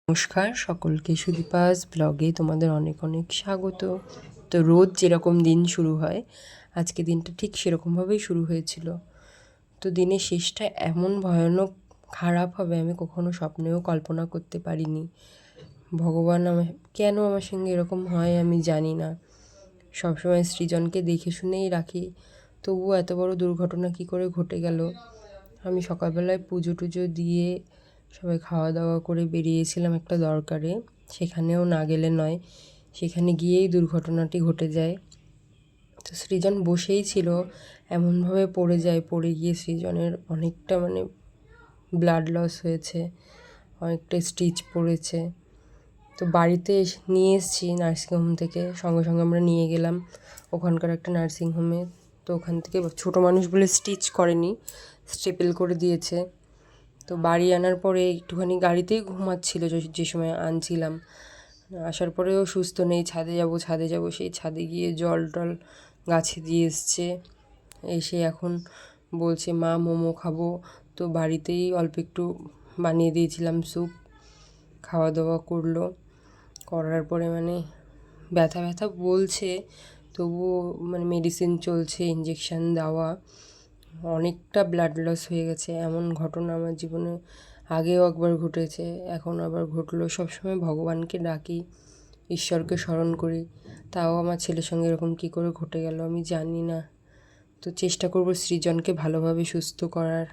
নমস্কার সকলকে, সুদীপাস ব্লগে তোমাদের অনেক অনেক স্বাগত। তো রোজ যেরকম দিন শুরু হয়, আজকে দিনটা ঠিক সেরকমভাবেই শুরু হয়েছিল। তো দিনের শেষটা এমন ভয়ানক খারাপ হবে আমি কখনো স্বপ্নেও কল্পনা করতে পারিনি। ভগবান কেন আমার সঙ্গে এরকম হয় আমি জানি না। সবসময় সৃজনকে দেখে শুনেই রাখি, তবুও এত বড় দুর্ঘটনা কী করে ঘটে গেল। আমি সকালবেলায় পুজো টুজো দিয়ে সবাই খাওয়া দাওয়া করে বেরিয়েছিলাম একটা দরকারে, সেখানেও না গেলে নয়, সেখানে গিয়েই দুর্ঘটনাটি ঘটে যায়। তো সৃজন বসেই ছিল, এমনভাবে পড়ে যায়, পড়ে গিয়ে সৃজনের অনেকটা ব্লাড লস হয়েছে, অনেকটা স্টিচ পড়েছে। তো বাড়িতে নিয়ে এসেছি নার্সিংহোম থেকে, সঙ্গে সঙ্গে আমরা নিয়ে গেলাম ওখানকার একটা নার্সিংহোমে। তো ওখান থেকে ছোটো মানুষ বলে স্টিচ করেনি, স্টেপল করে দিয়েছে। তো বাড়ি আনার পরে একটুখানি গাড়িতেই ঘুমাচ্ছিল যে সময় আনছিলাম। আসার পরেও সুস্থ নেই, ছাদে যাব, সেই ছাদে গিয়ে জল টল গাছে দিয়ে এসছে। এসে এখন বলছে মা মোমো খাবো। তো বাড়িতেই অল্প একটু বানিয়ে দিয়েছিলাম স্যুপ, খাওয়া দাওয়া করলো। করার পরে ব্যথা ব্যথা বলছে, তবুও মেডিসিন চলছে, ইঞ্জেকশান দেওয়া। অনেকটা ব্লাড লস হয়ে গেছে। এমন ঘটনা আমার জীবনে আগেও একবার ঘটেছে, এখন আবার ঘটলো। সবসময় ভগবানকে ডাকি, ঈশ্বরকে স্মরণ করি, তাও আমার ছেলের সঙ্গে এরকম কী করে ঘটে গেল আমি জানি না। তো চেষ্টা করব সৃজনকে ভালোভাবে সুস্থ করার।